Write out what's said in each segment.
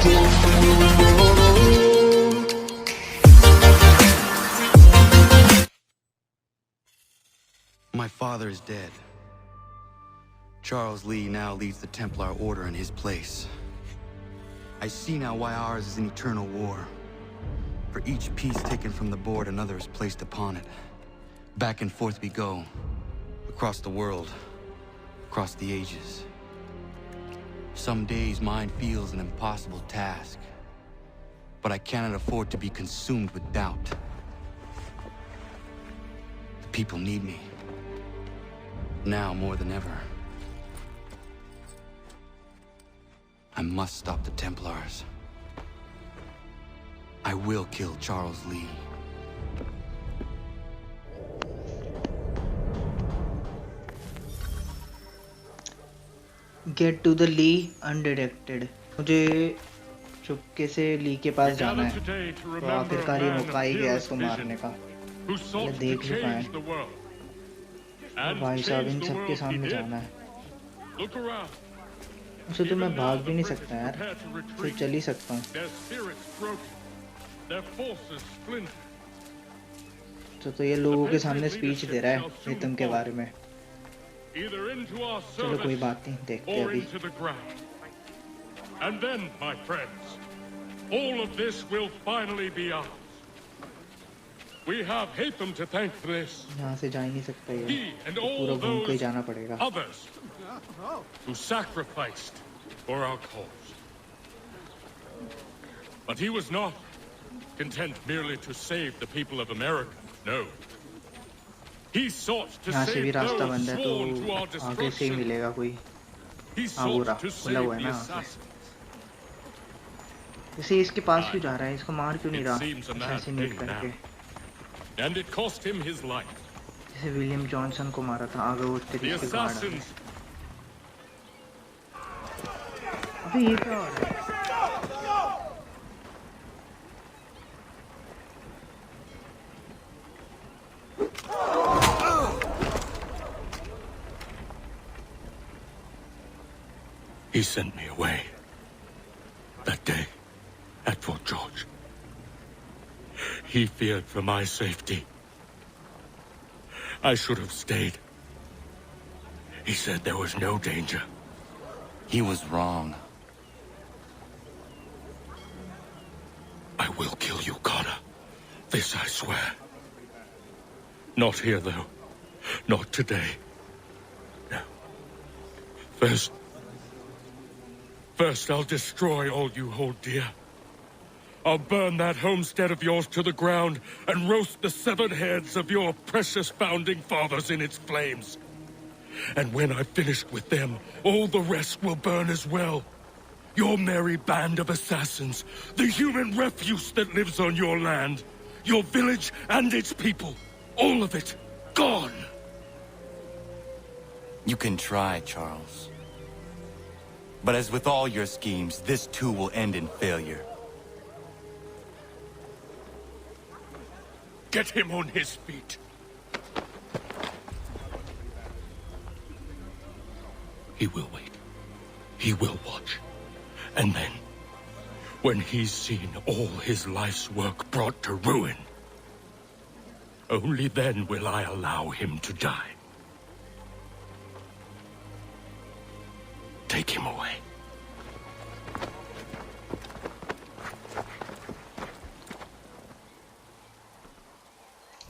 My father is dead. Charles Lee now leads the Templar Order in his place. I see now why ours is an eternal war. For each piece taken from the board, another is placed upon it. Back and forth we go. Across the world. Across the ages. Some days mine feels an impossible task. But I cannot afford to be consumed with doubt. The people need me. Now more than ever. I must stop the Templars. I will kill Charles Lee. Get to the Lee undetected. मुझे चुपके से ली के पास जाना है। तो आखिरकार ये मौका ही गया इसको मारने का। मैं देख चुका है। तो भाई साहब इन सबके सामने जाना है। उसे तो मैं भाग भी नहीं सकता यार। फिर चल ही सकता हूँ। तो ये लोगों के सामने स्पीच दे रहा है रितम के बारे में। चलो कोई बात नहीं, देखते हैं अभी। And then, my friends, all of this will finally be ours. We have Hatham to thank for this. यहाँ से जा ही नहीं सकता ये। He and पूरा all घूम के ही those जाना पड़ेगा। others who sacrificed for our cause. But he was not content merely to save the people of America. No. He sought to यहाँ से भी save रास्ता those बंद है sworn to तो our आगे से ही destruction. मिलेगा कोई। He हाँ वो sought रहा, to खुला save हुआ है the ना। assassins. इसे इसके पास क्यों जा रहा है? इसको मार क्यों नहीं It रहा? seems a mad assassinate thing करके। now. And it cost him his life. जैसे विलियम जॉनसन को मारा था आगे वो The इसके गार्ड। assassins. अबे ये क्या हो रहा है? He sent me away. That day, at Fort George. He feared for my safety. I should have stayed. He said there was no danger. He was wrong. I will kill you, Connor. This I swear. Not here, though. Not today. No. First I'll destroy all you hold dear. I'll burn that homestead of yours to the ground and roast the severed heads of your precious founding fathers in its flames. And when I've finished with them, all the rest will burn as well. Your merry band of assassins, the human refuse that lives on your land, your village and its people, all of it, gone. You can try, Charles. But as with all your schemes, this too will end in failure. Get him on his feet. He will wait. He will watch. And then, when he's seen all his life's work brought to ruin, only then will I allow him to die. Take him away.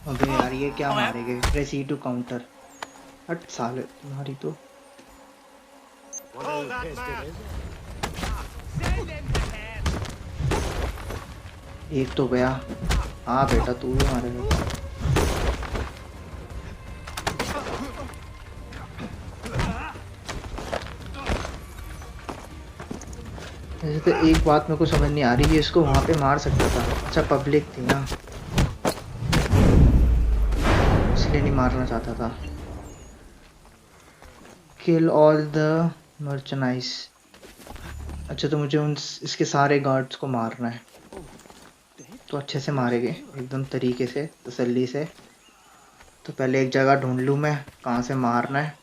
अबे यार ये क्या मारेंगे? Press E to counter. हट साले तुम्हारी तो। एक तो गया। हाँ बेटा तू भी मारेगा। वैसे तो एक बात मेरे को समझ नहीं आ रही, ये इसको वहां पे मार सकता था। अच्छा पब्लिक थी ना, इसलिए नहीं मारना चाहता था। Kill all the merchandise. अच्छा तो मुझे उन इसके सारे गार्ड्स को मारना है, तो अच्छे से मारेंगे एकदम तरीके से, तसल्ली से। तो पहले एक जगह ढूंढ लूँ मैं कहाँ से मारना है।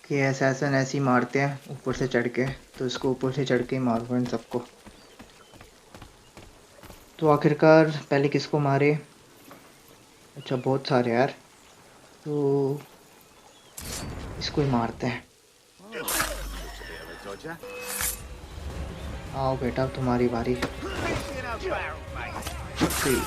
कि असैसिन ऐसे ही मारते हैं ऊपर से चढ़ के, तो इसको ऊपर से चढ़ के ही मारूंगा इन सबको। तो आखिरकार पहले किसको मारे? अच्छा बहुत सारे यार, तो इसको ही मारते हैं। आओ बेटा अब तुम्हारी बारी। ठीक।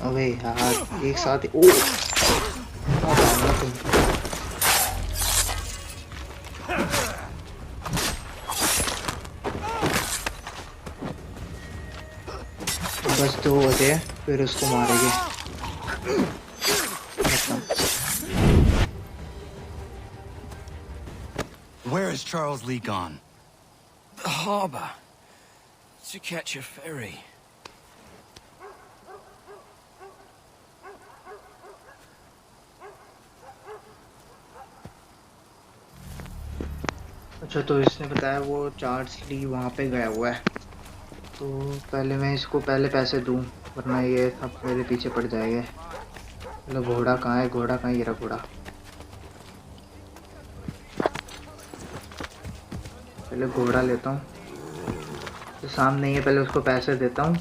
अबे यार एक साथ ही- ओ क्या डालना तुम। बस 2 बजे फिर उसको मारेंगे। खत्म। Where is Charles Lee gone? The harbor. To catch a ferry. अच्छा तो इसने बताया वो चार्ल्स ली वहाँ पे गया हुआ है, तो पहले मैं इसको पहले पैसे दूँ, वरना ये सब मेरे पीछे पड़ जाएंगे। चलो घोड़ा कहाँ है? घोड़ा कहाँ? ये रहा घोड़ा। पहले घोड़ा लेता हूँ, तो सामने ही है, पहले उसको पैसे देता हूँ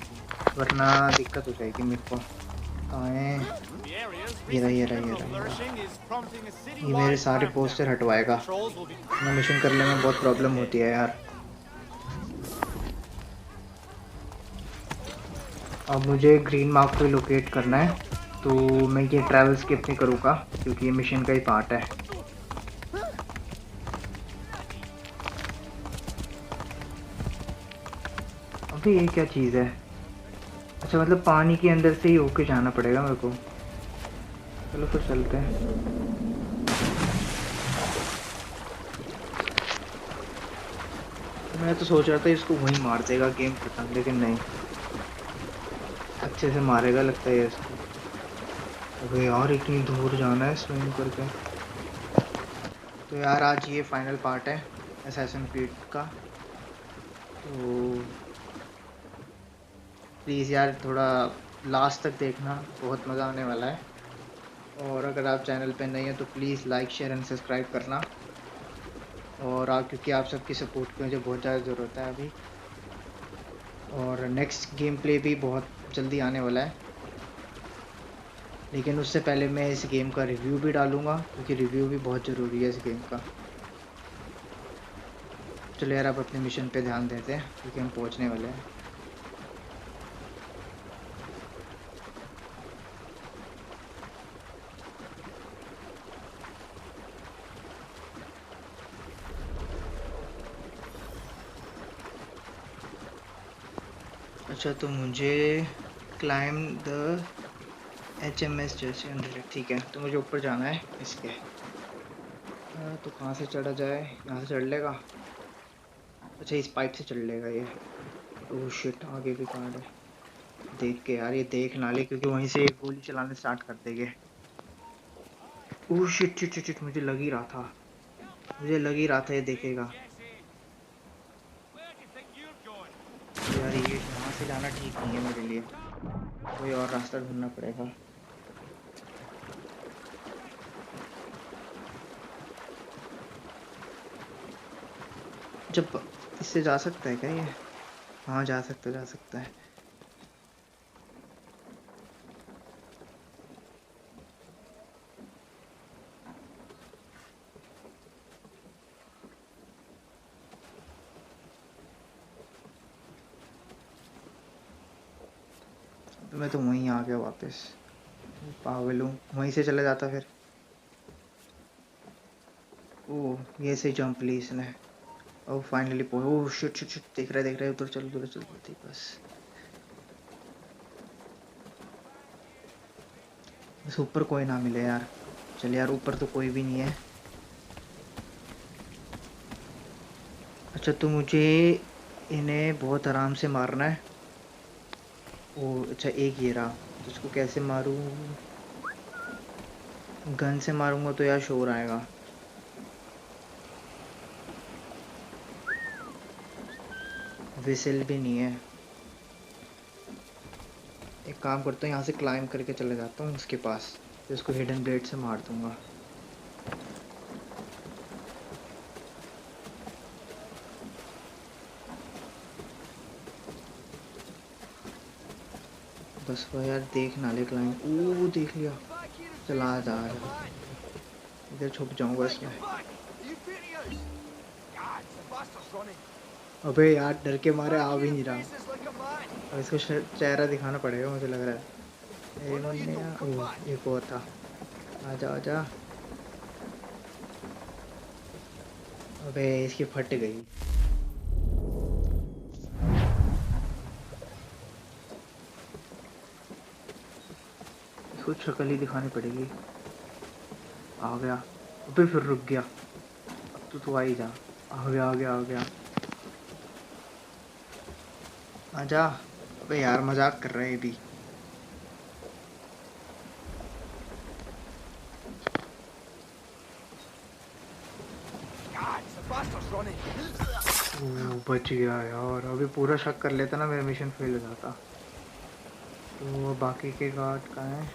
वरना दिक्कत हो जाएगी मेरे को। कहाँ है? ये रहा ये रहा ये रहा ये रहा। ये मेरे सारे पोस्टर हटवाएगा, ना मिशन करने में बहुत प्रॉब्लम होती है यार। अब मुझे ग्रीन मार्क को लोकेट करना है, तो मैं ये ट्रैवल स्किप नहीं करूँगा क्योंकि ये मिशन का ही पार्ट है। अभी ये क्या चीज़ है? अच्छा मतलब पानी के अंदर से ही होके जाना पड़ेगा मेरे को। चलो फिर चलते हैं। मैं तो सोच रहा था इसको वहीं मार देगा गेम खत्म, लेकिन नहीं, अच्छे से मारेगा लगता है इसको। अबे यार इतनी दूर जाना है स्विम करके। तो यार आज ये फाइनल पार्ट है असैसिन क्रीड का, तो प्लीज़ यार थोड़ा लास्ट तक देखना, बहुत मज़ा आने वाला है। और अगर आप चैनल पे नए हैं तो please like share and subscribe करना। और क्योंकि आप सबकी सपोर्ट की मुझे बहुत ज़्यादा ज़रूरत है अभी। और नेक्स्ट गेम प्ले भी बहुत जल्दी आने वाला है, लेकिन उससे पहले मैं इस गेम का रिव्यू भी डालूँगा क्योंकि रिव्यू भी बहुत ज़रूरी है इस गेम का। चलो यार अब अपने मिशन पे ध्यान देते हैं क्योंकि हम पहुँचने वाले हैं। अच्छा तो मुझे climb the HMS Jersey under, ठीक है, तो मुझे ऊपर जाना है इसके। तो कहाँ से चढ़ा जाए? यहाँ से चढ़ लेगा? अच्छा इस पाइप से चढ़ लेगा ये। ओह शिट आगे भी कार्ड है, देख के यार, ये देख ना ले क्योंकि वहीं से गोली चलाने स्टार्ट कर देंगे। Oh shit shit shit shit, मुझे लग ही रहा था, मुझे लग ही रहा था ये देखेगा। यार ये यहाँ से जाना ठीक नहीं है मेरे लिए, कोई और रास्ता ढूंढना पड़ेगा। जब इससे जा सकता है क्या ये? हाँ जा सकता है। तो मैं तो वहीं आ गया वापस, पागल हूँ, वहीं से चला जाता फिर। ओह ये से जंप ली इसने। ओह finally oh shit shit shit, देख रहा है उधर चल बस बस ऊपर कोई ना मिले यार। चल यार ऊपर तो कोई भी नहीं है। अच्छा तो मुझे इन्हें बहुत आराम से मारना है। ओह अच्छा एक ये रहा, तो इसको कैसे मारूं? गन से मारूंगा तो यार शोर आएगा। विसिल भी नहीं है। एक काम करता हूँ, यहाँ से क्लाइंब करके चले जाता हूँ उसके पास, फिर उसको हिडन ब्लेड से मार दूंगा। बस वो यार देख ना ले क्लाइंब। ओ देख लिया। चला जा जा, इधर छुप जाऊंगा इसमें। अबे यार डर के मारे आ भी नहीं रहा। अब इसको चेहरा दिखाना पड़ेगा मुझे लग रहा है। ए मुन्ने, ओह एक और था। आजा आजा। अबे इसकी फट गई। इसको शक्ल ही दिखानी पड़ेगी। आ गया। अबे फिर रुक गया। अब तो तू आ ही जा। आ गया आ गया आ गया। आजा। अबे यार मजाक कर रहे हैं ये भी। ओह बच गया यार। अभी पूरा शक कर लेता ना, मेरा मिशन फेल हो जाता। तो बाकी के गार्ड कहाँ हैं?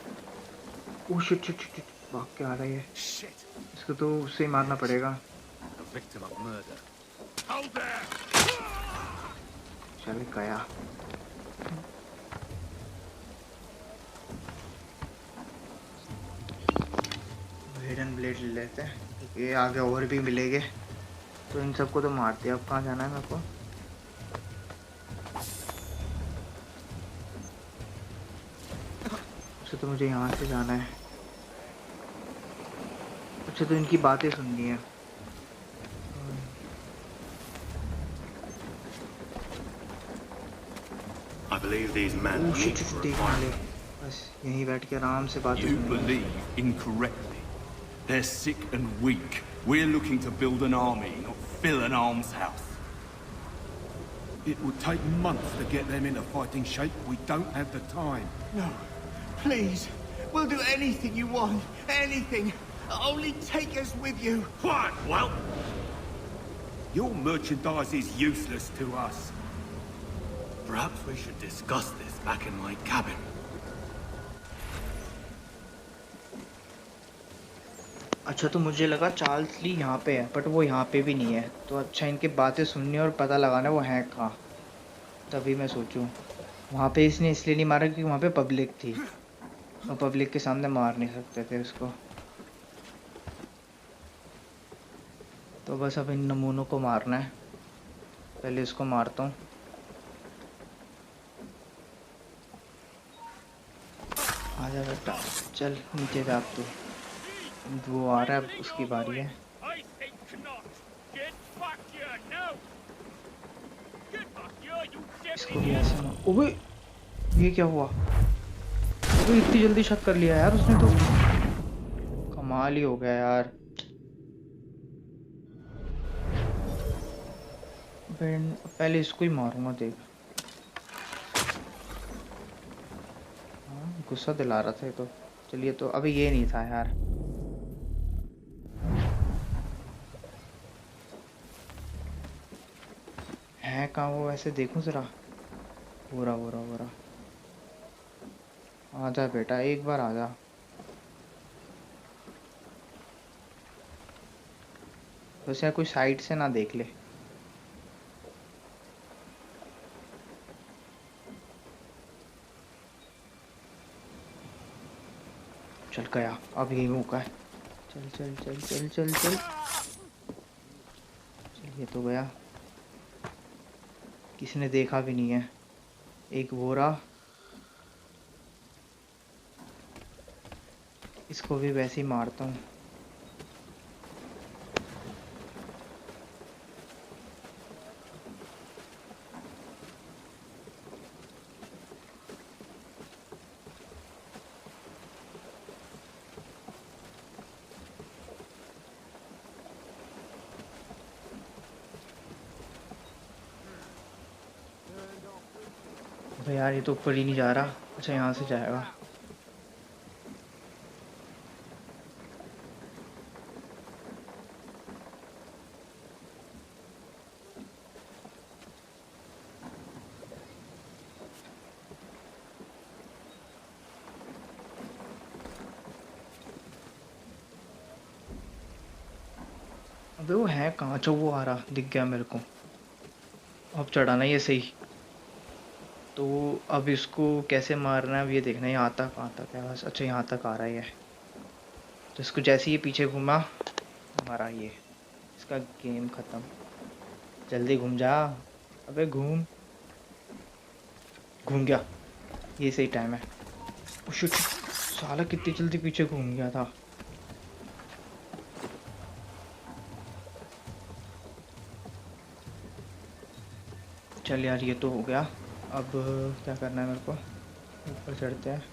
Oh shit shit shit shit, भाग के आ रही है। इसको तो उससे ही मारना पड़ेगा। चल गया। हिडन ब्लेड ले लेते हैं, ये आगे और भी मिलेंगे। तो इन सबको तो मार दिया। अब कहाँ जाना है मेरे को? अच्छा तो मुझे यहाँ से जाना है। अच्छा तो इनकी बातें सुननी है। I believe these men oh shit meet shit, for a देख ना ले। fight. बस यहीं बैठ के आराम से बातें You सुनेंगे। believe incorrectly. They're sick and weak. We're looking to build an army, not fill an almshouse. It would take months to get them into fighting shape. We don't have the time. No, please. We'll do anything you want. Anything. Only take us with you. Quiet, well! Your merchandise is useless to us. Perhaps we should discuss this back in my cabin. अच्छा तो मुझे लगा Charles ली यहाँ पे है, but वो यहाँ पे भी नहीं है। तो अच्छा इनकी बातें सुननी और पता लगाना वो है कहाँ। तभी मैं सोचूं वहाँ पे इसने इसलिए नहीं मारा क्योंकि वहाँ पे पब्लिक थी, और पब्लिक के सामने मार नहीं सकते थे उसको। तो बस अब इन नमूनों को मारना है। पहले इसको मारता हूँ। आजा बेटा, चल नीचे जा अब तू। वो आ रहा है, उसकी बारी है। I think not. Get back here now. Get back here, you इसको dead भी idiot. ऐसे मार। ओबे ये क्या हुआ? ओबे इतनी जल्दी शक कर लिया यार उसने तो। कमाल ही हो गया यार। पहले इसको ही मारूंगा देख। हाँ, गुस्सा दिला रहा था ये तो। चलिए तो अभी ये नहीं था यार। है कहाँ वो? वैसे देखूं जरा। हो रहा। आजा बेटा एक बार आजा। वैसे कोई साइड से ना देख ले। चल गया। अब यही मौका है। चल चल चल चल चल चल। चल ये तो गया। किसी ने देखा भी नहीं है। एक वो रहा। इसको भी वैसे ही मारता हूँ। अबे यार ये तो ऊपर ही नहीं जा रहा। अच्छा यहाँ से जाएगा। अबे वो है कहाँ? अच्छा वो आ रहा दिख गया मेरे को। अब चढ़ाना ये सही। तो अब इसको कैसे मारना है अब ये देखना है। यहाँ तक है बस। अच्छा यहाँ तक आ रहा है ये। तो इसको जैसे ही पीछे घुमा मारा ये, इसका गेम खत्म। जल्दी घूम जा। अबे घूम गया। ये सही टाइम है। ओ शिट, साला कितनी जल्दी पीछे घूम गया था। चल यार ये तो हो गया। अब क्या करना है मेरे को? ऊपर चढ़ते हैं।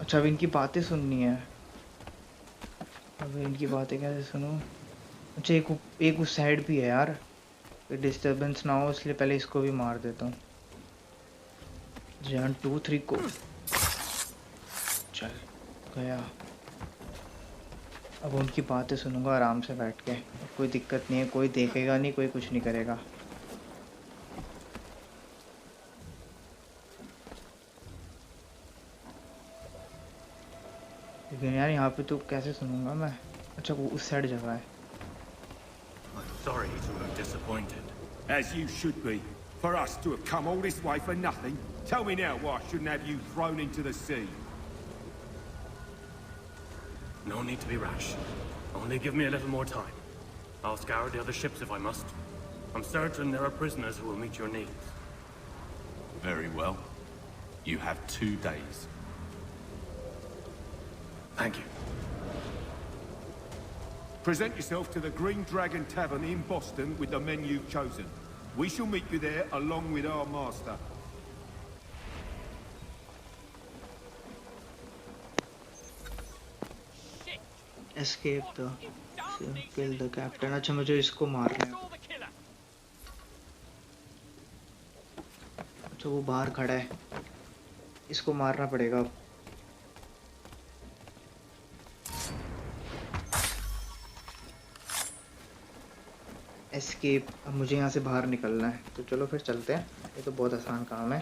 अच्छा अब इनकी बातें सुननी है। अब इनकी बातें कैसे सुनूं? अच्छा एक उस साइड भी है यार, डिस्टरबेंस ना हो इसलिए पहले इसको भी मार देता हूँ। जहाँ 2 3 को चल गया। अब उनकी बातें सुनूंगा आराम से बैठ के। कोई दिक्कत नहीं है, कोई देखेगा नहीं, कोई कुछ नहीं करेगा। लेकिन यार यहाँ पे तो कैसे सुनूंगा मैं? अच्छा वो उस साइड जगह है। I'm sorry to have disappointed. As you should be. For us to have come all this way for nothing. Tell me now why I shouldn't have you thrown into the sea. No need to be rash. Only give me a little more time. I'll scour the other ships if I must. I'm certain there are prisoners who will meet your needs. Very well. You have 2 days. Thank you. Present yourself to the Green Dragon Tavern in Boston with the men you've chosen. We shall meet you there along with our master. Escape the kill the captain. अच्छा मुझे इसको मारना है। अच्छा वो बाहर खड़ा है, इसको मारना पड़ेगा। एस्केप। अब मुझे यहाँ से बाहर निकलना है, तो चलो फिर चलते हैं। ये तो बहुत आसान काम है।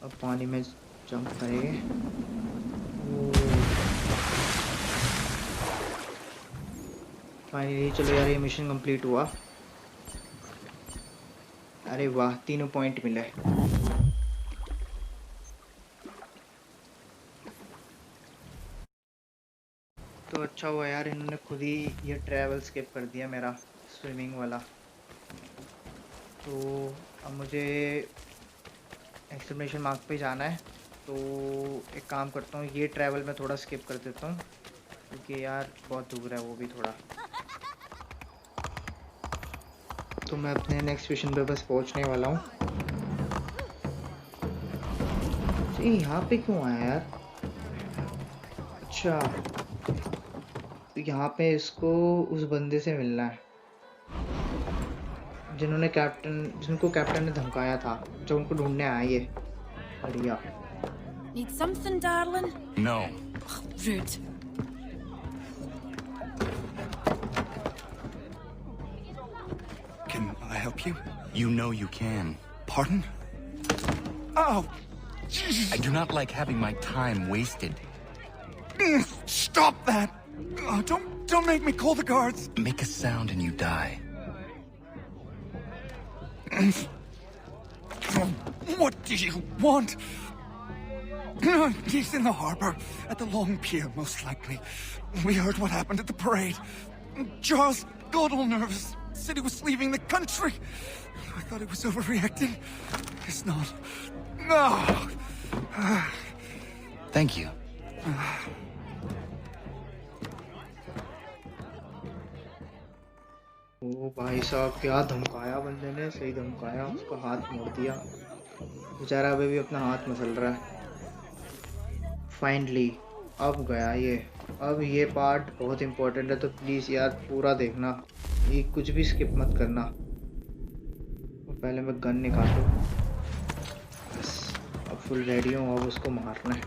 अब पानी में जंप करेंगे। फाइनली चलो यार ये मिशन कंप्लीट हुआ। अरे वाह 3 पॉइंट मिले। तो अच्छा हुआ यार इन्होंने खुद ही ये ट्रैवल स्किप कर दिया मेरा स्विमिंग वाला। तो अब मुझे एक्सक्लेमेशन मार्क पे जाना है। तो एक काम करता हूँ, ये ट्रैवल मैं थोड़ा स्किप कर देता हूँ क्योंकि यार बहुत दूर है वो भी थोड़ा। तो मैं अपने नेक्स्ट मिशन पे बस पहुँचने वाला हूँ। ये यहाँ पे क्यों आया यार? अच्छा तो यहाँ पे इसको उस बंदे से मिलना है जिनको कैप्टन ने धमकाया था, जो उनको ढूंढने आया ये। बढ़िया। Need something, darling? No. Rude. Can I help you? You know you can. Pardon? Oh! I do not like having my time wasted. Stop that! Oh, don't make me call the guards! Make a sound and you die. What do you want? He's in the harbor, at the Long Pier, most likely. We heard what happened at the parade. Charles got all nervous, said he was leaving the country. I thought he was overreacting. Guess not. No! Thank you. ओ भाई साहब क्या धमकाया बंदे ने, सही धमकाया। उसका हाथ मोड़ दिया बेचारा, अभी भी अपना हाथ मसल रहा है। फाइनली अब गया ये। अब ये पार्ट बहुत इम्पोर्टेंट है तो प्लीज़ यार पूरा देखना, ये कुछ भी स्किप मत करना। पहले मैं गन निकालूं। बस अब फुल रेडी हूँ, अब उसको मारना है।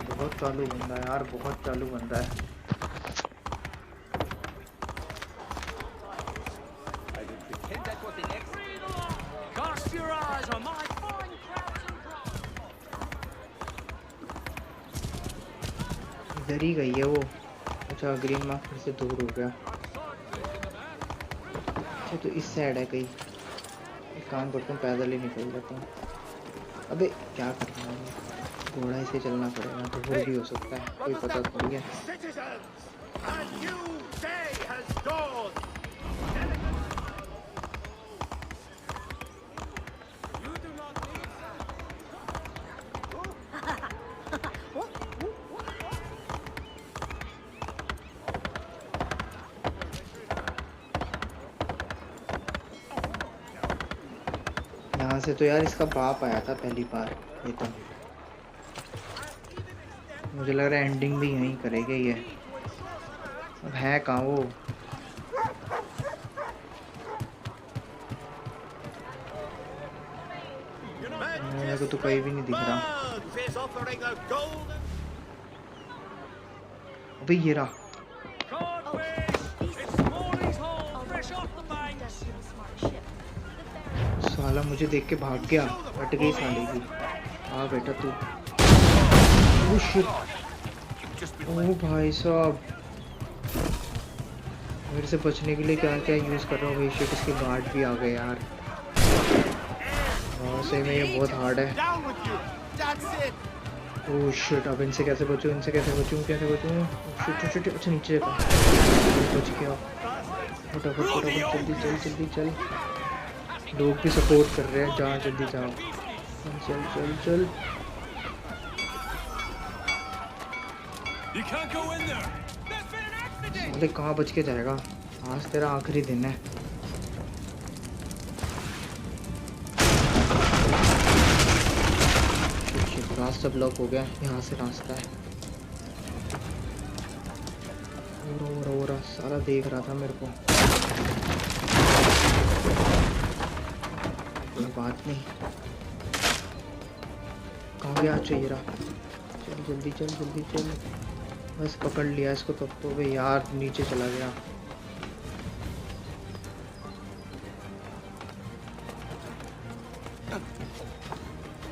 बहुत चालू बंदा है यार, बहुत चालू बंदा है। Cast your eyes on my fine craft इधर ही गई है वो। अच्छा ग्रीन मार्क फिर से दूर हो गया। अच्छा तो इस साइड है कहीं। एक काम करता हूँ पैदल ही निकल जाता हूँ। अबे क्या करना है, घोड़ा इसे चलना पड़ेगा, दूर भी हो सकता है, कोई पता थोड़ी है। यहाँ से तो यार इसका बाप आया था पहली बार। ये तो मुझे लग रहा है एंडिंग भी यहीं करेगा ये। अब है कहाँ वो? मेरे को तो कहीं भी नहीं दिख रहा। अबे ये रहा। साला मुझे देख के भाग गया, हट गई साले की। आ बेटा तू। ओह शिट, ओह भाई साहब, मेरे से बचने के लिए क्या क्या यूज़ कर रहा हूँ। शिट, इसके गार्ड भी आ गए यार। और सही में ये बहुत हार्ड है। ओह शिट, अब इनसे कैसे बचूं, इनसे कैसे बचूं, कैसे बचूं? शिट शिट, अच्छा नीचे का बच गया। फटाफट फटाफट, जल्दी चल जल्दी चल। लोग भी सपोर्ट कर रहे हैं, जा जल्दी जाओ, चल चल चल। अरे कहाँ बच के जाएगा, आज तेरा आखिरी दिन है। रास्ता ब्लॉक हो गया, यहाँ से रास्ता है। और सारा देख रहा था मेरे को। कोई बात नहीं, कहाँ गया? चाहिए रहा। चल जल्दी चल जल्दी चल। बस पकड़ लिया इसको तब तो। भाई यार नीचे चला गया।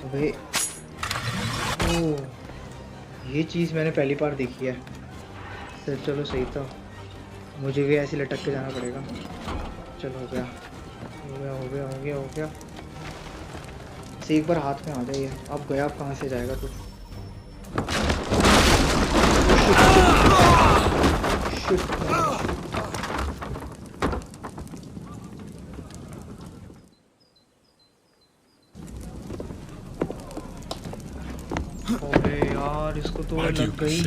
अबे ओह, ये चीज़ मैंने पहली बार देखी है। सर चलो सही था, मुझे भी ऐसे लटक के जाना पड़ेगा। चलो हो गया हो गया हो गया हो गया हो गया। से एक बार हाथ में आ जाइए। अब गया, अब कहाँ से जाएगा तू? अबे यार इसको तो लग गई।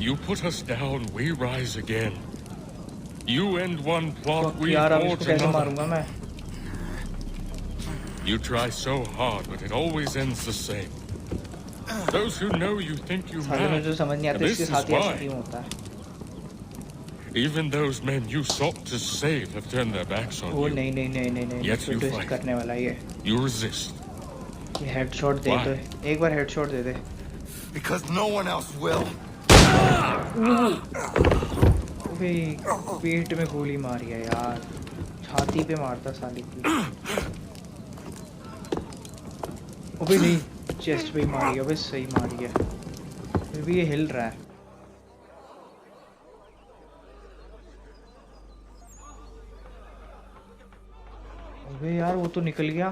You put us down, we rise again. You end one plot, we यार अब इसको forge कैसे another. मारूंगा मैं? You try so hard, but it always ends the same. Those who know you think you साले मुझे mad. समझ नहीं आता And इसके this साथ is ऐसा why. क्यों होता है। Even those men you sought to save have turned their backs on O you. नहीं नहीं नहीं नहीं नहीं, Yet you ट्विस्ट fight. करने वाला ये। You resist. ये हेडशॉट दे दे, एक बार हेडशॉट दे दे। Because no one else will. अबे पेट में गोली मारी है यार, छाती पे मारता साले की। अबे नहीं, चेस्ट पे ही मारी है। अबे सही मारी है, फिर भी ये हिल रहा है। अबे यार वो तो निकल गया।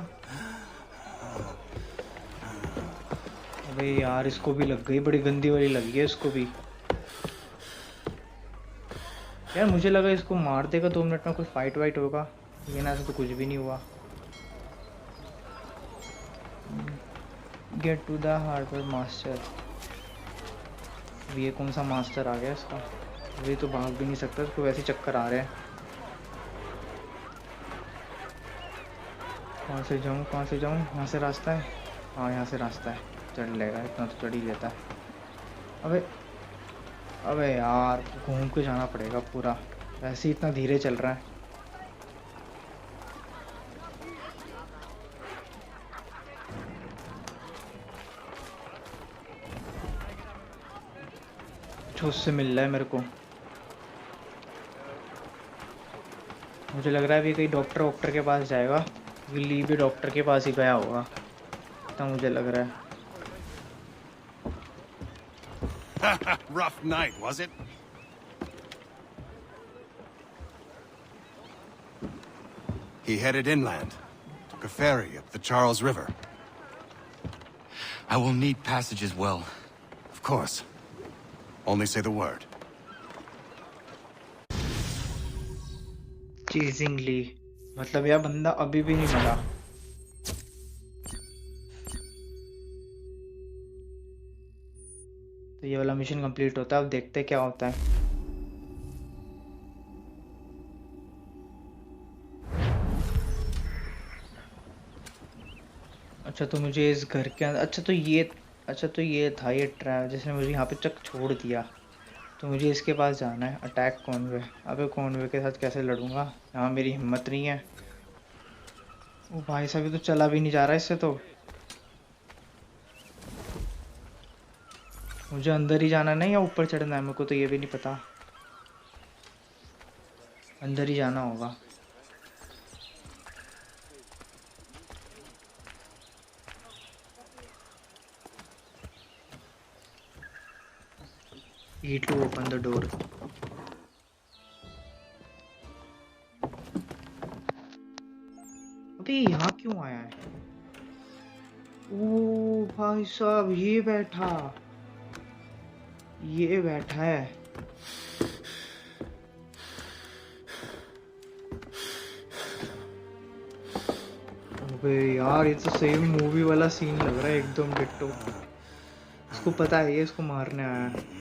अबे यार इसको भी लग गई, बड़ी गंदी वाली लग गई है इसको भी। यार मुझे लगा इसको मार देगा 2 मिनट में, कुछ फाइट वाइट होगा, लेकिन ऐसा तो कुछ भी नहीं हुआ। Get to the harbour master. ये कौन सा मास्टर आ गया इसका? ये तो भाग भी नहीं सकता, इसको वैसे चक्कर आ रहे हैं। कहाँ से जाऊँ कहाँ से जाऊँ? यहाँ से रास्ता है? हाँ यहाँ से रास्ता है, चढ़ लेगा, इतना तो चढ़ ही लेता है। अबे अबे यार घूम के जाना पड़ेगा पूरा, वैसे ही इतना धीरे चल रहा है। कुछ से मिल रहा है मेरे को। मुझे लग रहा है अभी कहीं डॉक्टर के पास जाएगा। ली भी डॉक्टर के पास ही गया होगा, तो मुझे लग रहा है। Rough night, was it? He headed inland. Took a ferry up the Charles River. I will need passage as well. Of course. Only say the word. चीजिंगली मतलब यह बंदा अभी भी नहीं मरा। तो ये वाला मिशन कंप्लीट होता है, अब देखते हैं क्या होता है। अच्छा तो मुझे इस घर के अंदर अच्छा तो ये था ये ट्रैप जिसने मुझे यहाँ पे चक छोड़ दिया। तो मुझे इसके पास जाना है। Attack Conway. अबे कॉन्वे के साथ कैसे लड़ूंगा, यहाँ मेरी हिम्मत नहीं है। ओ भाई साहब, ये तो चला भी नहीं जा रहा इससे। तो मुझे अंदर ही जाना नहीं या ऊपर चढ़ना है, मेरे को तो ये भी नहीं पता। अंदर ही जाना होगा। E to open the door. अबे यहाँ क्यों आया है? ओ भाई साहब, ये बैठा है। अबे यार, ये तो सेम मूवी वाला सीन लग रहा है, एकदम डिट्टो। इसको पता है ये इसको मारने आया है।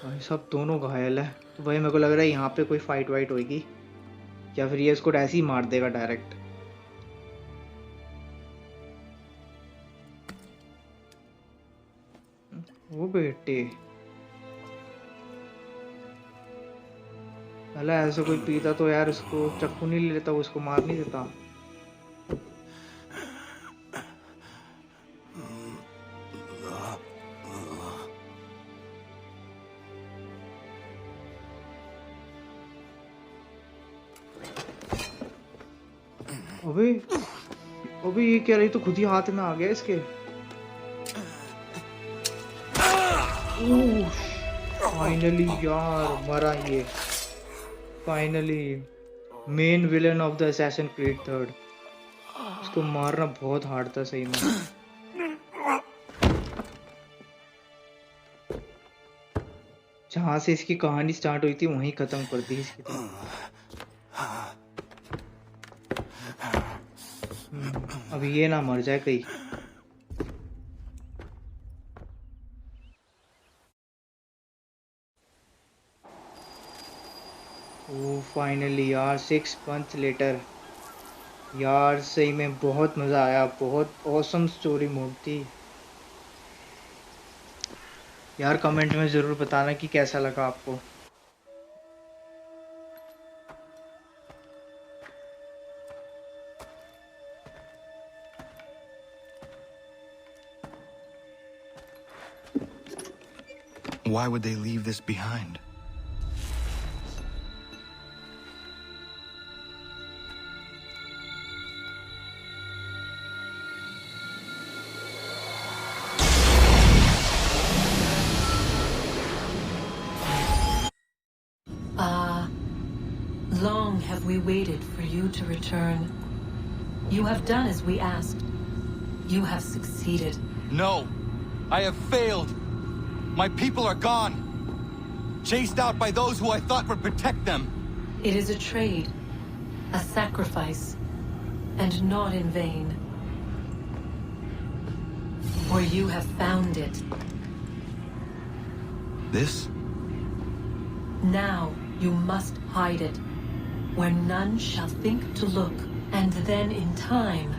भाई सब दोनों घायल है। तो भाई मेरे को लग रहा है यहाँ पे कोई फाइट वाइट होगी, या फिर ये इसको ऐसे ही मार देगा डायरेक्ट। वो बेटे पहले ऐसे कोई पीता तो यार इसको चाकू नहीं ले लेता, वो इसको मार नहीं देता। अबे ये क्या रही, तो खुद ही हाथ में आ गया इसके। फाइनली यार मरा ये। Finally main villain of the assassin creed 3। इसको मारना बहुत हार्ड था सही में। जहां से इसकी कहानी स्टार्ट हुई थी वहीं खत्म कर दी इसकी तो। अब ये ना मर जाए कहीं। ओ फाइनली यार 6 months लेटर। यार सही में बहुत मज़ा आया, बहुत ऑसम स्टोरी मोड थी यार। कमेंट में ज़रूर बताना कि कैसा लगा आपको। Why would they leave this behind? Long have we waited for you to return. You have done as we asked. You have succeeded. No! I have failed! My people are gone! Chased out by those who I thought would protect them! It is a trade, a sacrifice, and not in vain. For you have found it. This? Now you must hide it, where none shall think to look, and then in time,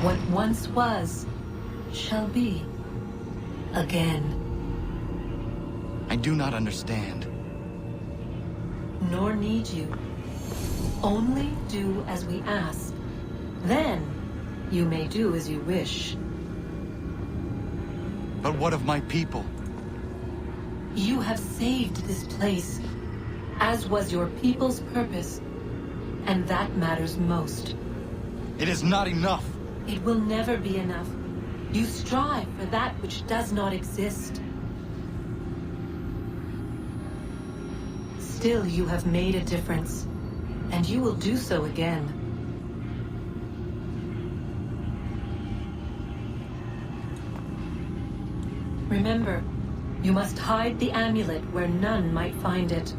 what once was, shall be again. I do not understand. Nor need you. Only do as we ask. Then you may do as you wish. But what of my people? You have saved this place, as was your people's purpose, and that matters most. It is not enough. It will never be enough. You strive for that which does not exist. Still, you have made a difference, and you will do so again. Remember, you must hide the amulet where none might find it.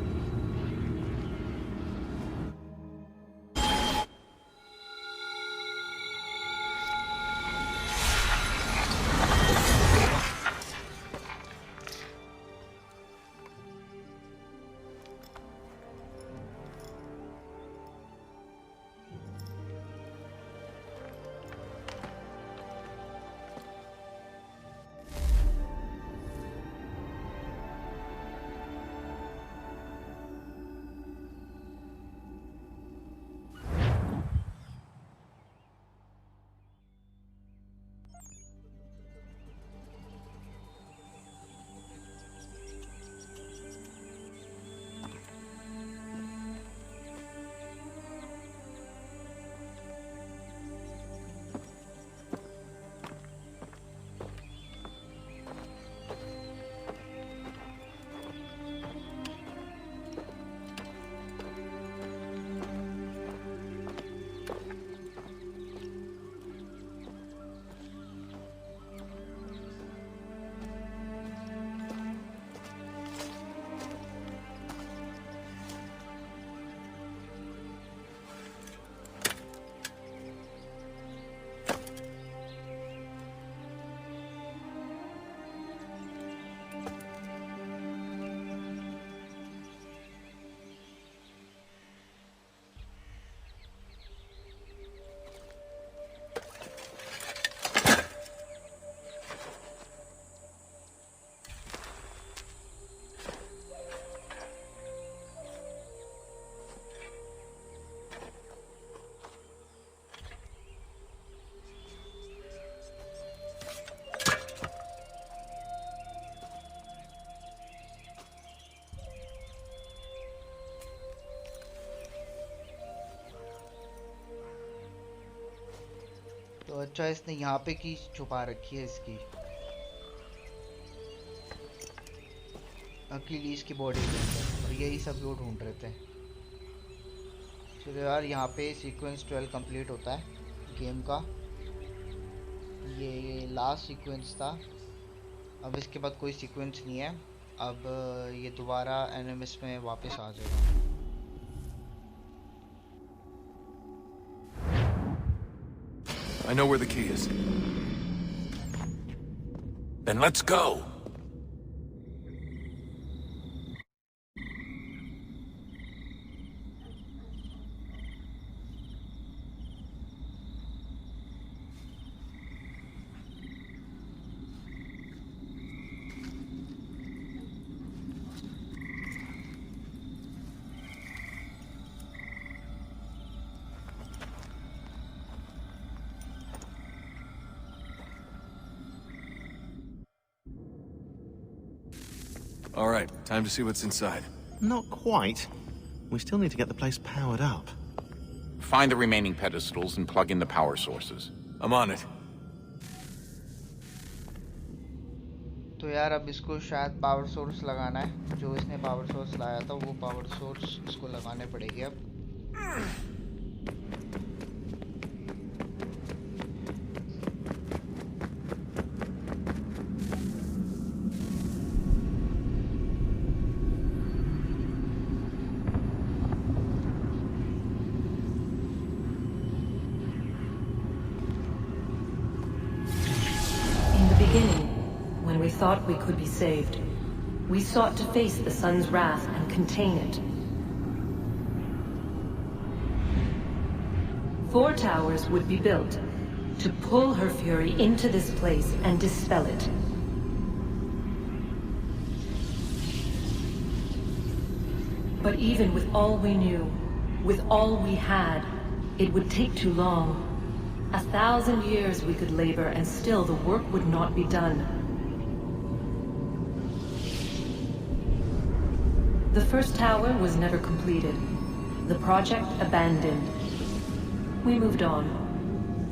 तो अच्छा इसने यहाँ पे की छुपा रखी है इसकी अकीलीस की बॉडी के अंदर और यही सब लोग ढूंढ रहे थे। चलो यार यहाँ पे सीक्वेंस 12 कंप्लीट होता है गेम का। ये लास्ट सीक्वेंस था, अब इसके बाद कोई सीक्वेंस नहीं है। अब ये दोबारा एनिमिस में वापस आ जाएगा। I know where the key is. Then let's go! All right, time to see what's inside. Not quite. We still need to get the place powered up. Find the remaining pedestals and plug in the power sources. I'm on it. तो यार अब इसको शायद power source लगाना है। जो इसने power source लाया था वो पावर सोर्स इसको लगाने पड़ेगी अब। Thought we could be saved. We sought to face the sun's wrath and contain it. 4 towers would be built to pull her fury into this place and dispel it. But even with all we knew, with all we had, it would take too long. 1,000 years we could labor and still the work would not be done. The first tower was never completed. The project abandoned. We moved on.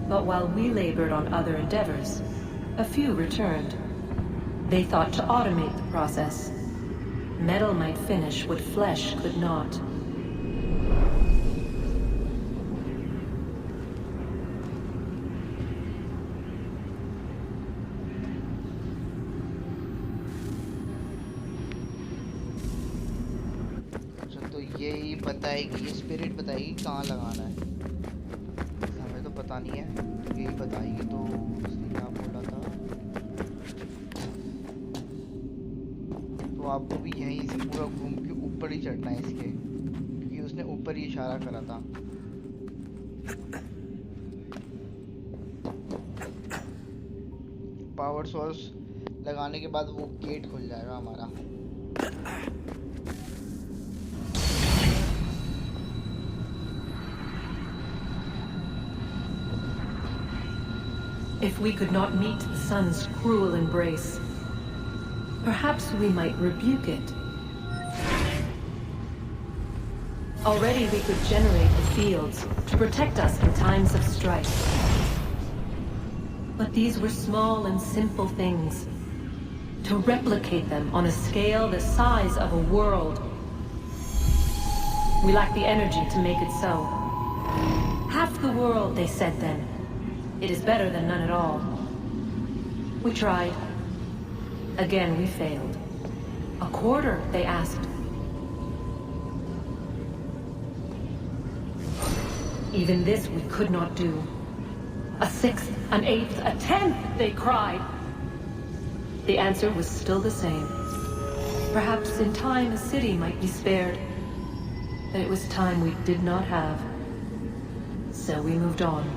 But while we labored on other endeavors, a few returned. They thought to automate the process. Metal might finish what flesh could not. तो यही बताएगी, ये spirit बताएगी कहाँ लगाना है। हमें तो पता नहीं है, यही बताएगी। तो उसने क्या बोला था, तो आपको भी यहीं से पूरा घूम के ऊपर ही चढ़ना है इसके, क्योंकि उसने ऊपर ही इशारा करा था। पावर सोर्स लगाने के बाद वो गेट खुल जाएगा हमारा। If we could not meet the sun's cruel embrace, perhaps we might rebuke it. Already we could generate the fields to protect us in times of strife. But these were small and simple things. To replicate them on a scale the size of a world, we lack the energy to make it so. Half the world, they said then. It is better than none at all. We tried. Again, we failed. A quarter, they asked. Even this we could not do. A sixth, an eighth, a tenth, they cried. The answer was still the same. Perhaps in time a city might be spared. But it was time we did not have. So we moved on.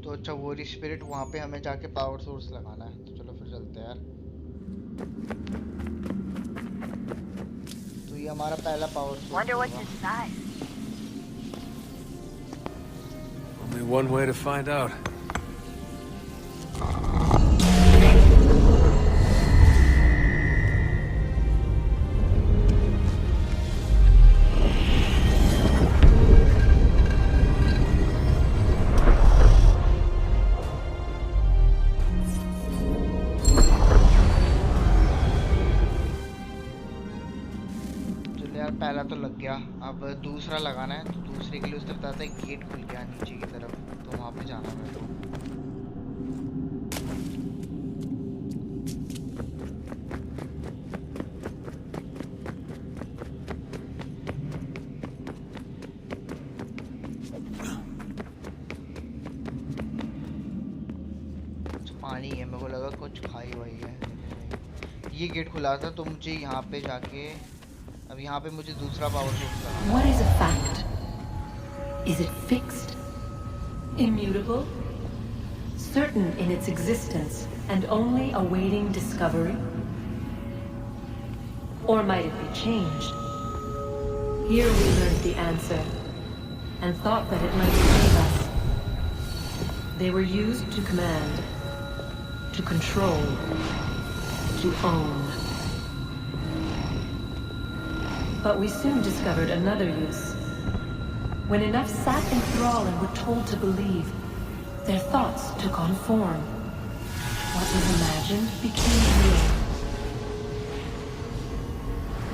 तो अच्छा, वो spirit वहाँ पे हमें जाके power source लगाना है। तो चलो फिर चलते हैं यार। तो ये हमारा पहला power source. Wonder what's inside. Only one way to find out. पहला तो लग गया, अब दूसरा लगाना है। तो दूसरे के लिए उसने बताया था गेट खुल गया नीचे की तरफ, तो वहां पे जाना है मेरे को। पानी है, मेरे को लगा कुछ खाई वाई है। ये गेट खुला था, तो मुझे यहाँ पे जाके अब यहाँ पे मुझे दूसरा पावर सोर्स लगाना है। What is a fact? Is it fixed? Immutable? Certain in its existence and only awaiting discovery? Or might it be changed? Here we learned the answer and thought that it might save us. They were used to command, to control, to own. But we soon discovered another use. When enough sat in thrall and were told to believe, their thoughts took on form. What was imagined became real.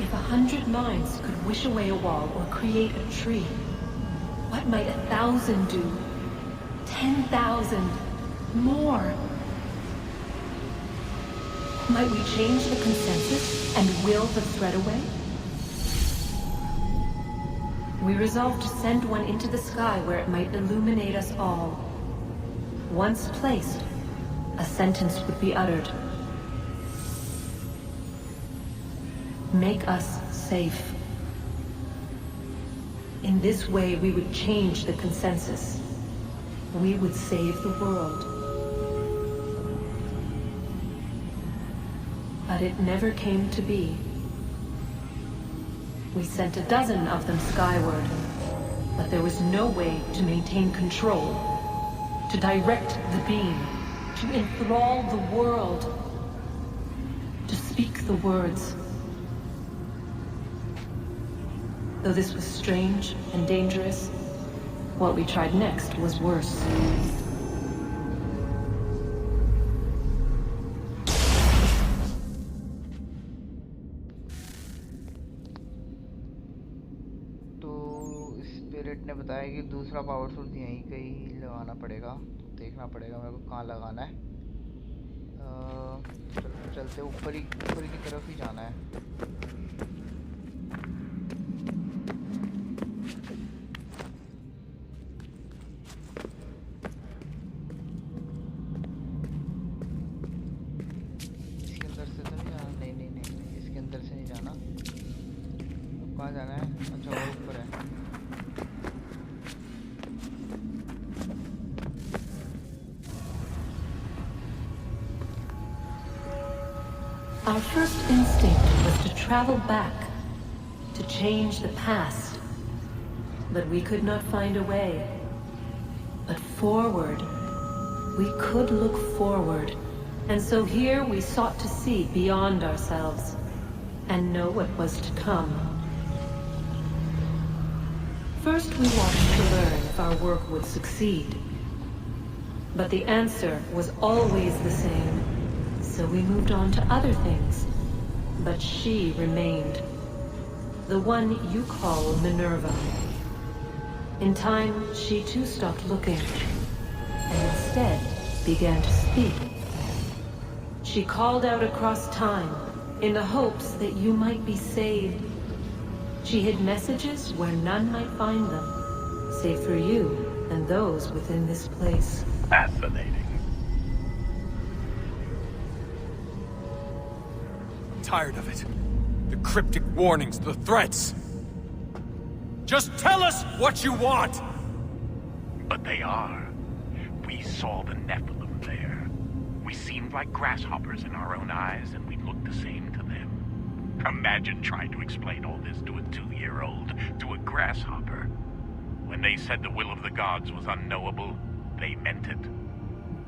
If 100 minds could wish away a wall or create a tree, what might 1,000 do? 10,000? More? Might we change the consensus and will the threat away? We resolved to send one into the sky where it might illuminate us all. Once placed, a sentence would be uttered. Make us safe. In this way, we would change the consensus. We would save the world. But it never came to be. We sent a dozen of them skyward, But there was no way to maintain control, to direct the beam, to enthrall the world, to speak the words. Though this was strange and dangerous, what we tried next was worse. Spirit ने बताया कि दूसरा power source यहीं कहीं लगाना पड़ेगा, तो देखना पड़ेगा मेरे को कहाँ लगाना है। चलते ऊपर की तरफ ही जाना है। इसके अंदर से तो नहीं जाना, नहीं इसके अंदर से नहीं जाना। कहाँ जाना है? अच्छा और ऊपर है। Our first instinct was to travel back, to change the past. But we could not find a way. But forward, we could look forward. And so here we sought to see beyond ourselves and know what was to come. First we watched to learn if our work would succeed. But the answer was always the same. So we moved on to other things. But she remained. The one you call Minerva. In time, she too stopped looking. And instead began to speak. She called out across time, in the hopes that you might be saved. She hid messages where none might find them, save for you and those within this place. Fascinating. Tired of it. The cryptic warnings, the threats. Just tell us what you want! But they are. We saw the Nephilim there. We seemed like grasshoppers in our own eyes, and we looked the same to them. Imagine trying to explain all this to a 2-year-old, to a grasshopper. When they said the will of the gods was unknowable, they meant it.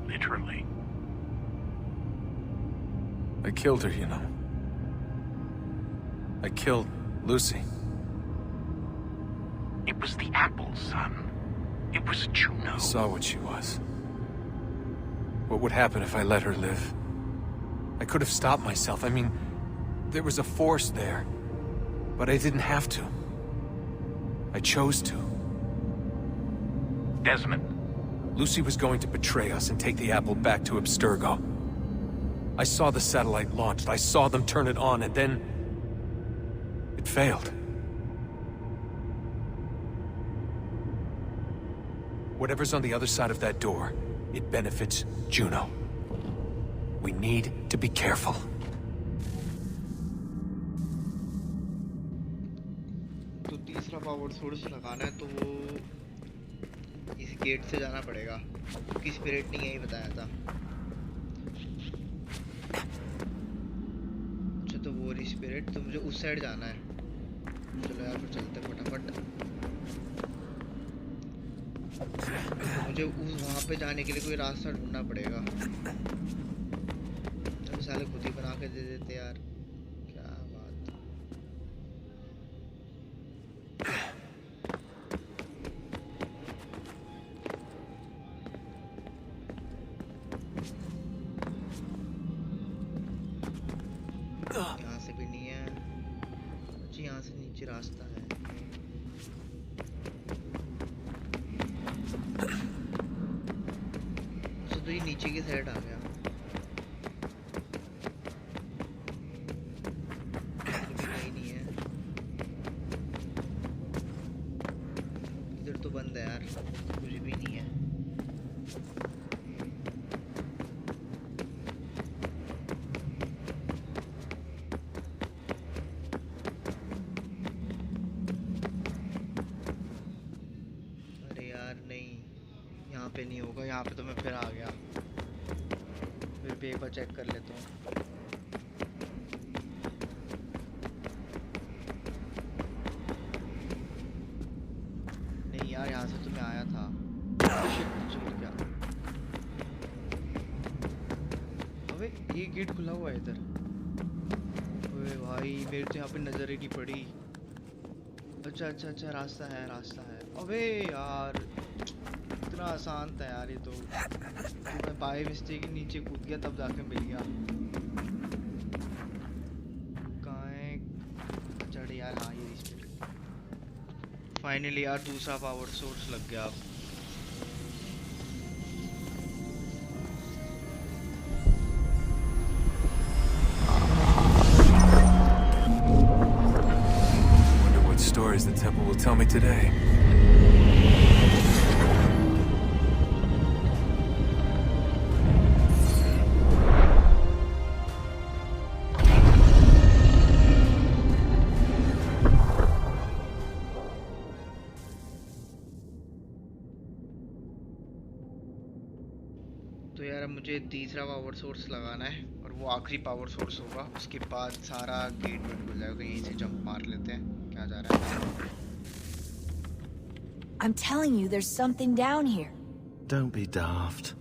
Literally. I killed her, you know. I killed Lucy. It was the apple, son. It was Juno. I saw what she was. What would happen if I let her live? I could have stopped myself. I mean, there was a force there. But I didn't have to. I chose to. Desmond. Lucy was going to betray us and take the apple back to Abstergo. I saw the satellite launched. I saw them turn it on, and then... it failed. Whatever's on the other side of that door, it benefits Juno. We need to be careful. तो तीसरा power source लगाना है तो वो इस gate से जाना पड़ेगा, क्योंकि स्पिरिट ने यही बताया था। अच्छा तो वो रही स्पिरिट, तो मुझे उस साइड जाना है। चलो यार फिर चलते फटाफट। मुझे वहाँ पे जाने के लिए कोई रास्ता ढूंढना पड़ेगा। अब साले खुद ही बना के दे देते यार, क्या बात। यहाँ से भी नहीं है। अच्छा यहाँ से नीचे रास्ता है। तो ये नीचे की साइड आ गया। कहीं नहीं है, इधर तो बंद है यार, कुछ भी नहीं है। अरे यार नहीं, यहाँ पे नहीं होगा। यहाँ पे तो मैं फिर आ गया। फिर भी एक बार चेक कर लेता हूँ। नहीं गेट खुला हुआ है इधर। ओए भाई मेरे तो यहाँ पे नजर ही नहीं पड़ी। अच्छा अच्छा अच्छा रास्ता है रास्ता है। अबे यार इतना आसान था यार ये तो मैं बाय मिस्टेक नीचे कूद गया तब जाके मिल गया। कहाँ है? चढ़ यार। हाँ ये रिस्पेक्ट फाइनली यार दूसरा पावर सोर्स लग गया अब। Stories the temple will tell me today. तो यार अब मुझे तीसरा पावर सोर्स लगाना है और वो आखिरी पावर सोर्स होगा। उसके बाद सारा गेट बंद हो जाएगा। यहीं से जंप मार लेते हैं। क्या जा रहा है? I'm telling you, there's something down here. Don't be daft.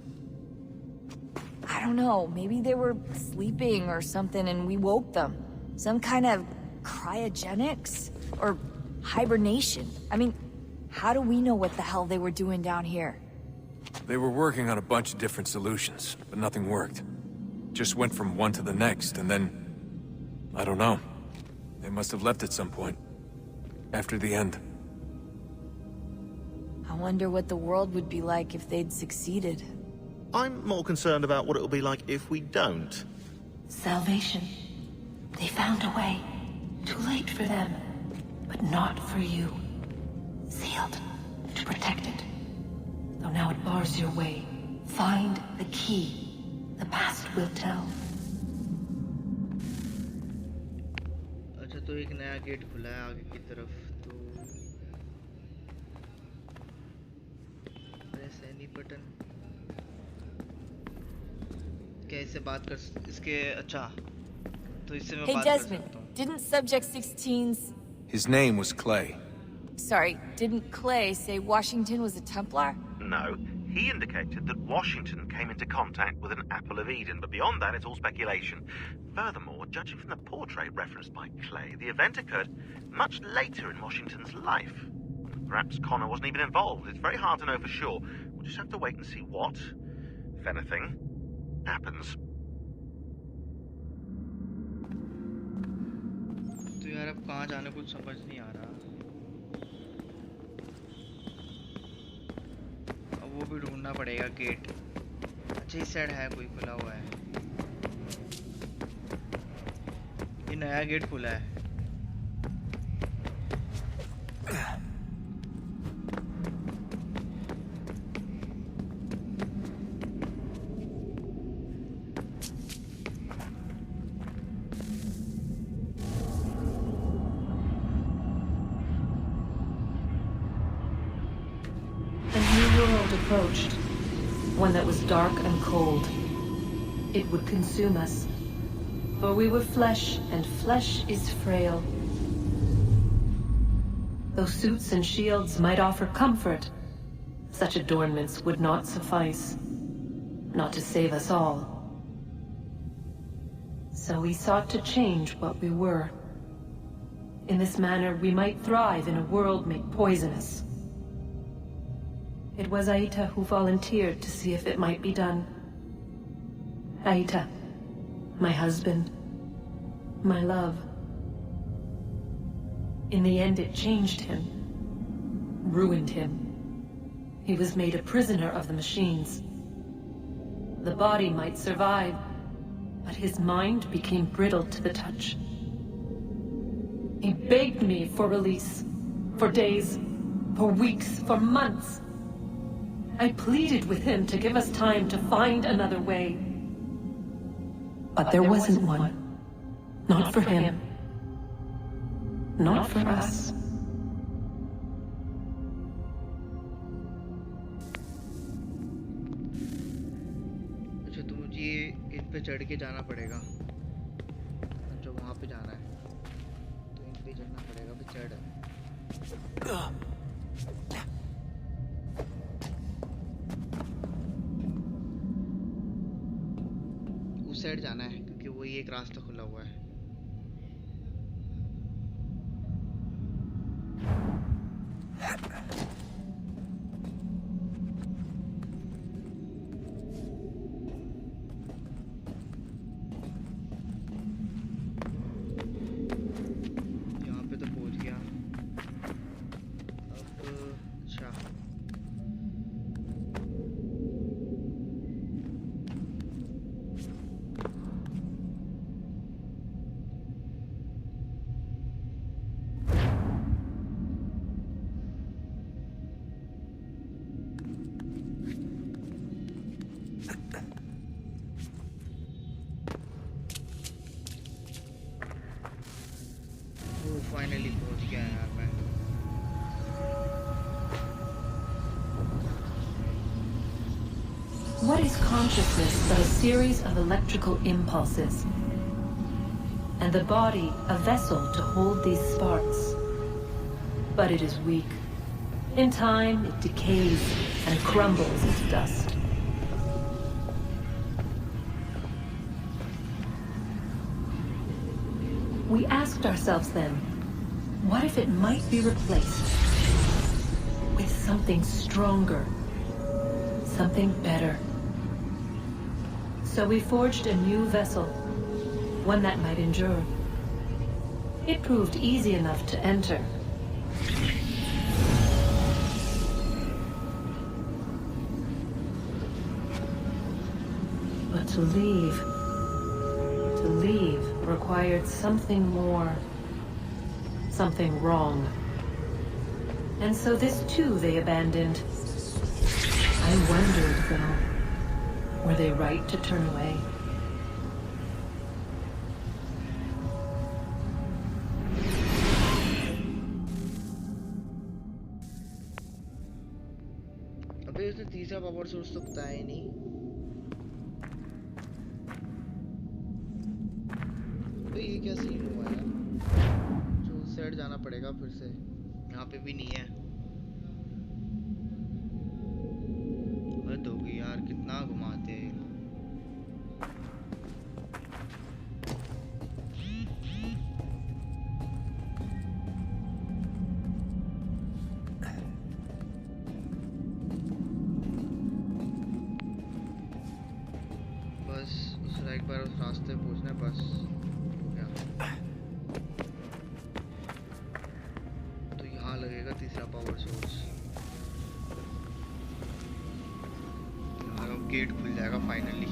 I don't know, maybe they were sleeping or something and we woke them. Some kind of cryogenics? Or hibernation? I mean, how do we know what the hell they were doing down here? They were working on a bunch of different solutions, but nothing worked. Just went from one to the next, and then... I don't know. They must have left at some point. After the end. I wonder what the world would be like if they'd succeeded. I'm more concerned about what it'll be like if we don't. Salvation. They found a way. Too late for them. But not for you. Sealed. To protect it. Though now it bars your way. Find the key. The past will tell. अच्छा तो एक नया gate खुला है आगे की तरफ। तो प्रेस एनी बटन। कैसे बात कर इसके? अच्छा तो इससे मैं बात कर सकता हूँ। Didn't Subject 16's... His name was Clay. Sorry, didn't Clay say Washington was a Templar? No. He indicated that Washington came into contact with an Apple of Eden, but beyond that, it's all speculation. Furthermore, judging from the portrait referenced by Clay, the event occurred much later in Washington's life. Perhaps Connor wasn't even involved. It's very hard to know for sure. We'll just have to wait and see what, if anything, happens. तो यार अब कहाँ जाने कुछ समझ नहीं आ रहा। वो भी ढूंढना पड़ेगा गेट। अच्छा इस साइड है कोई खुला हुआ है। ये नया गेट खुला है। Approached, one that was dark and cold. It would consume us, for we were flesh, and flesh is frail. Though suits and shields might offer comfort, such adornments would not suffice, not to save us all. So we sought to change what we were. In this manner, we might thrive in a world made poisonous. It was Aita who volunteered to see if it might be done. Aita, my husband, my love. In the end, it changed him, ruined him. He was made a prisoner of the machines. The body might survive, but his mind became brittle to the touch. He begged me for release, for days, for weeks, for months. I pleaded with him to give us time to find another way. But there wasn't one. Not for him. Not for us. अच्छा तो मुझे इन पे चढ़ के जाना पड़ेगा। जो वहाँ पे जाना है तो इन पे चढ़ना पड़ेगा। भी चढ़ साइड जाना है क्योंकि वही एक रास्ता खुला हुआ है। यहाँ पे तो पहुंच गया। अब अच्छा वो फाइनली पहुंच गया यार मैं। What is consciousness but a series of electrical impulses? And the body a vessel to hold these sparks. But it is weak. In time, it decays and crumbles into dust. We asked ourselves then, what if it might be replaced with something stronger, something better? So we forged a new vessel, one that might endure. It proved easy enough to enter. But to leave required something more, something wrong. And so this too they abandoned. I wondered, though, were they right to turn away? अबे उसने तीसरा power source तो बताया ही नहीं। तो ये क्या scene हुआ यार? जो उस साइड जाना पड़ेगा फिर से। यहाँ पे भी नहीं है। हद हो गई यार, कितना घुमाते हैं। बस उस एक बार उस रास्ते पहुंचना है, बस हो गया। तो यहाँ लगेगा तीसरा पावर सोर्स। यहाँ गेट खुल जाएगा फाइनली।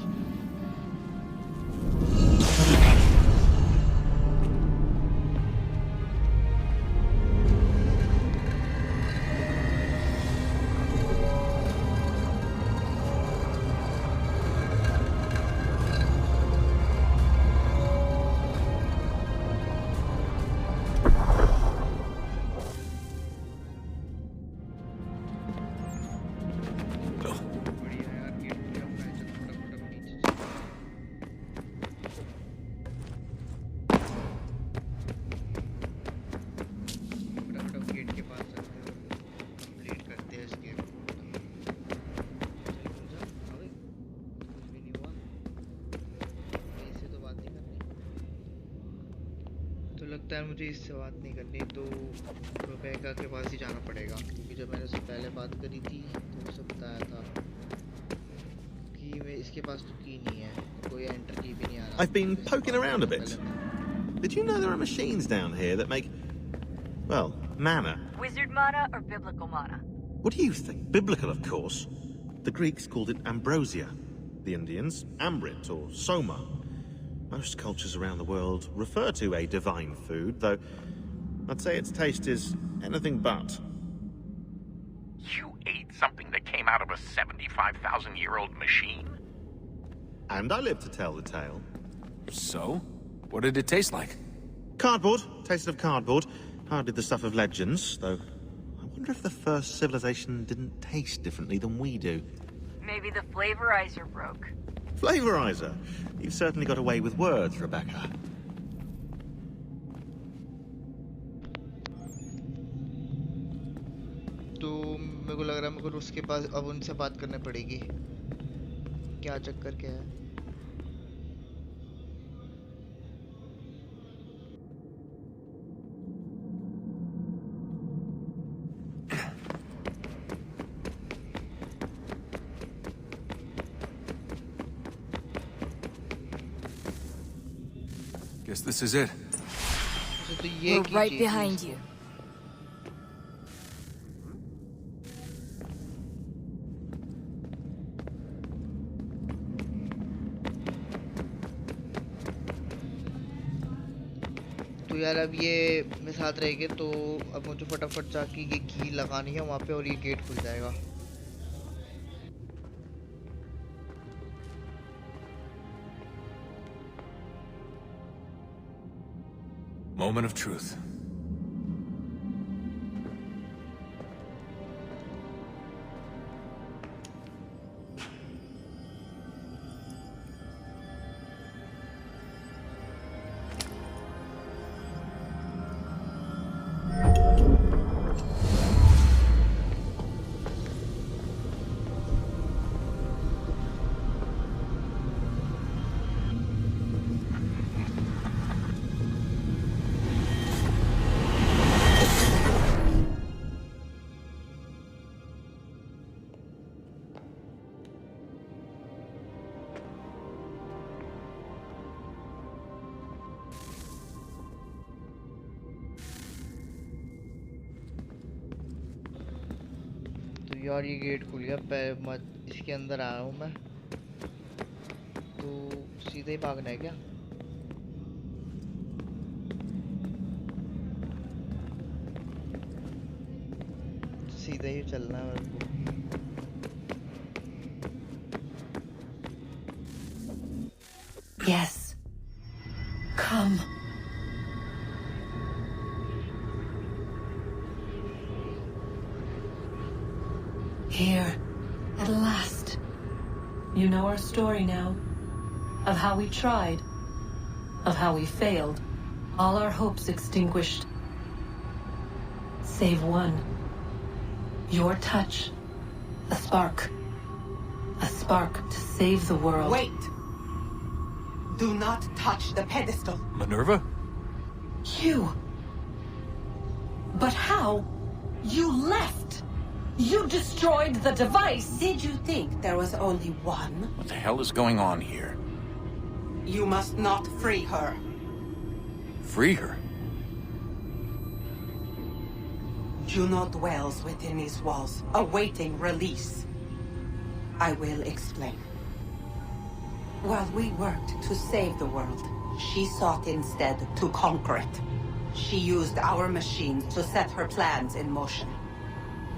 लगता है मुझे इससे बात नहीं करनी, तो रुबेका के पास ही जाना पड़ेगा, क्योंकि जब मैंने उससे पहले बात करी थी तो उसे बताया था कि मैं इसके पास तो की नहीं है, कोई एंटर की भी नहीं आ रहा। I've been poking around a bit. Did you know there are machines down here that make, well, mana? Wizard mana or biblical mana? What do you think? Biblical, of course. The Greeks called it ambrosia. The Indians, amrit or soma. Most cultures around the world refer to a divine food, though I'd say its taste is anything but. You ate something that came out of a 75,000-year-old machine? And I live to tell the tale. So? What did it taste like? Cardboard. Tasted of cardboard. Hardly the stuff of legends, though I wonder if the first civilization didn't taste differently than we do. Maybe the flavorizer broke. Flavorizer? You've certainly got away with words, Rebecca. तो मेरे को लग रहा है मेरे को उसके पास अब उनसे बात करनी पड़ेगी। क्या चक्कर क्या है? Guess this is it. तो ये We're right behind you. तो यार अब ये मेरे साथ रहेंगे तो अब मुझे फटाफट जाके ये की लगानी है वहाँ पे और ये गेट खुल जाएगा. Moment of truth. यार ये गेट खुल गया. इसके अंदर आया हूँ मैं तो सीधे ही भागना है क्या? सीधे ही चलना है मेरे को. Yes. Come. Here, at last. You know our story now. Of how we tried. Of how we failed. All our hopes extinguished. Save one. Your touch. A spark. A spark to save the world. Wait! Do not touch the pedestal. Minerva? You. But how? You left. You destroyed the device. Did you think there was only one? What the hell is going on here? You must not free her. Free her? Juno dwells within these walls, awaiting release. I will explain. While we worked to save the world, she sought instead to conquer it. She used our machines to set her plans in motion.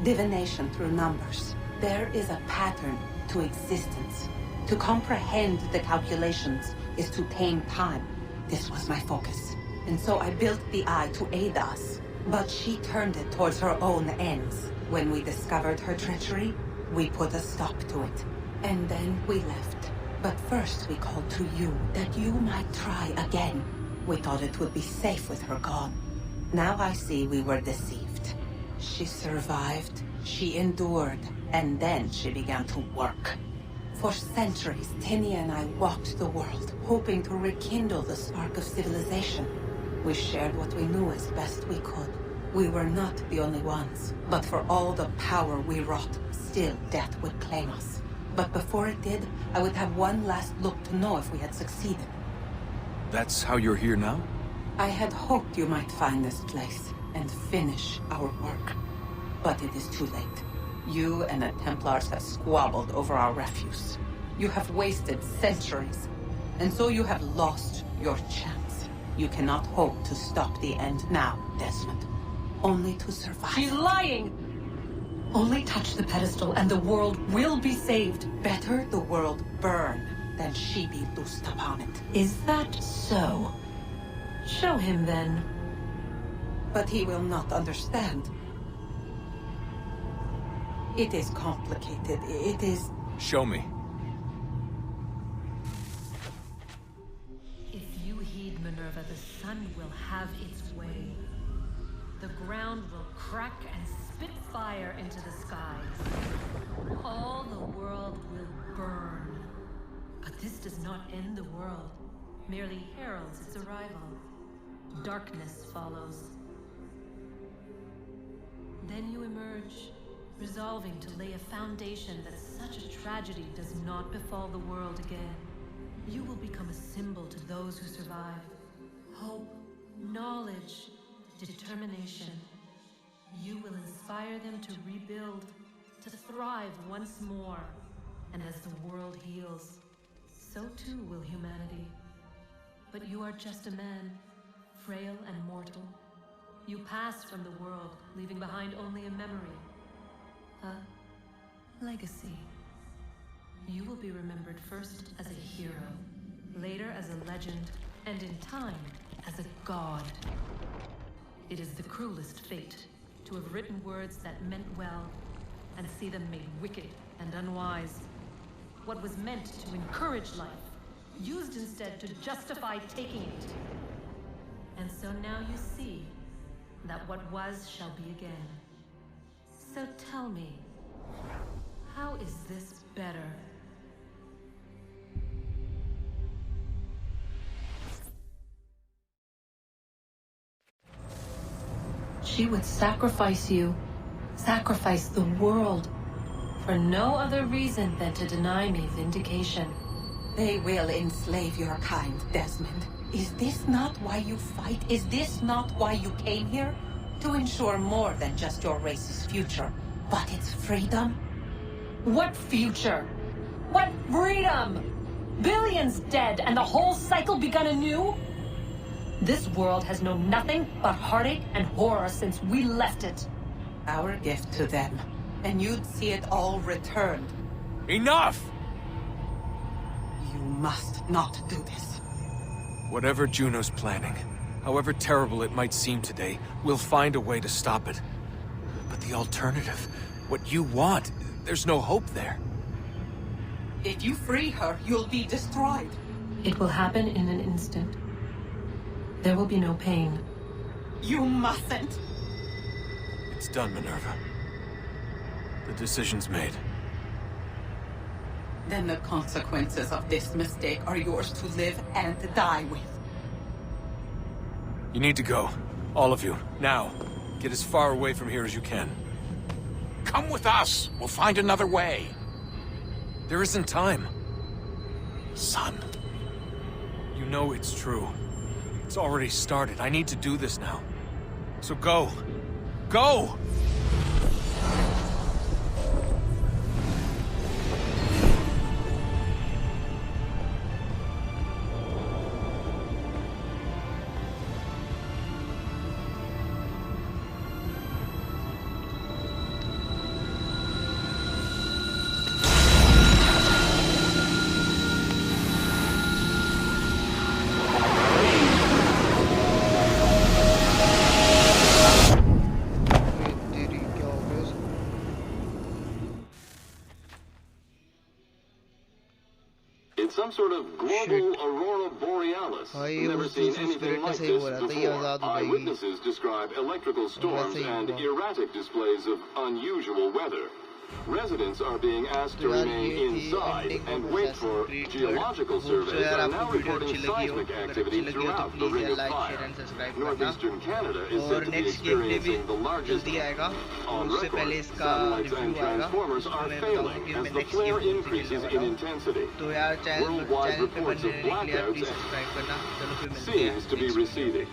Divination through numbers. There is a pattern to existence. To comprehend the calculations is to tame time. This was my focus. And so I built the eye to aid us. But she turned it towards her own ends. When we discovered her treachery, we put a stop to it. And then we left. But first we called to you, that you might try again. We thought it would be safe with her gone. Now I see we were deceived. She survived, she endured, and then she began to work. For centuries, Tinny and I walked the world, hoping to rekindle the spark of civilization. We shared what we knew as best we could. We were not the only ones, but for all the power we wrought, still death would claim us. But before it did, I would have one last look to know if we had succeeded. That's how you're here now? I had hoped you might find this place and finish our work. But it is too late. You and the Templars have squabbled over our refuse. You have wasted centuries, and so you have lost your chance. You cannot hope to stop the end now, Desmond. Only to survive. She's lying! Only touch the pedestal and the world will be saved. Better the world burn than she be loosed upon it. Is that so? Show him then. But he will not understand. It is complicated. It is... Show me. If you heed Minerva, the sun will have its way. The ground will crack and spit fire into the skies. All the world will burn. But this does not end the world, merely heralds its arrival. Darkness follows. Then you emerge, resolving to lay a foundation that such a tragedy does not befall the world again. You will become a symbol to those who survive, hope, knowledge, determination. You will inspire them to rebuild, to thrive once more. And as the world heals, so too will humanity. But you are just a man, frail and mortal. You pass from the world, leaving behind only a memory. A legacy. You will be remembered first as a hero, later as a legend, and in time, as a god. It is the cruelest fate to have written words that meant well, and see them made wicked and unwise. What was meant to encourage life, used instead to justify taking it. And so now you see that what was shall be again. So tell me, how is this better? She would sacrifice you, sacrifice the world, for no other reason than to deny me vindication. They will enslave your kind, Desmond. Is this not why you fight? Is this not why you came here? To ensure more than just your race's future, but its freedom? What future? What freedom? Billions dead and the whole cycle begun anew? This world has known nothing but heartache and horror since we left it. Our gift to them, and you'd see it all returned. Enough! You must not do this. Whatever Juno's planning, however terrible it might seem today, we'll find a way to stop it. But the alternative, what you want, there's no hope there. If you free her, you'll be destroyed. It will happen in an instant. There will be no pain. You mustn't. It's done, Minerva. The decision's made. Then the consequences of this mistake are yours to live and die with. You need to go. All of you. Now. Get as far away from here as you can. Come with us. We'll find another way. There isn't time. Son. You know it's true. It's already started. I need to do this now. So go. Go! Some sort of global aurora borealis. Never seen anything like this before. Eyewitnesses describe electrical storms and erratic displays of unusual weather. Residents are being asked to remain inside and wait for geological surveys that are now reporting seismic activity throughout the Ring of Fire. Northeastern Canada is said to be experiencing the largest on record. Satellites and transformers are failing as the flare increases in intensity. Worldwide reports of blackouts seems to be receding.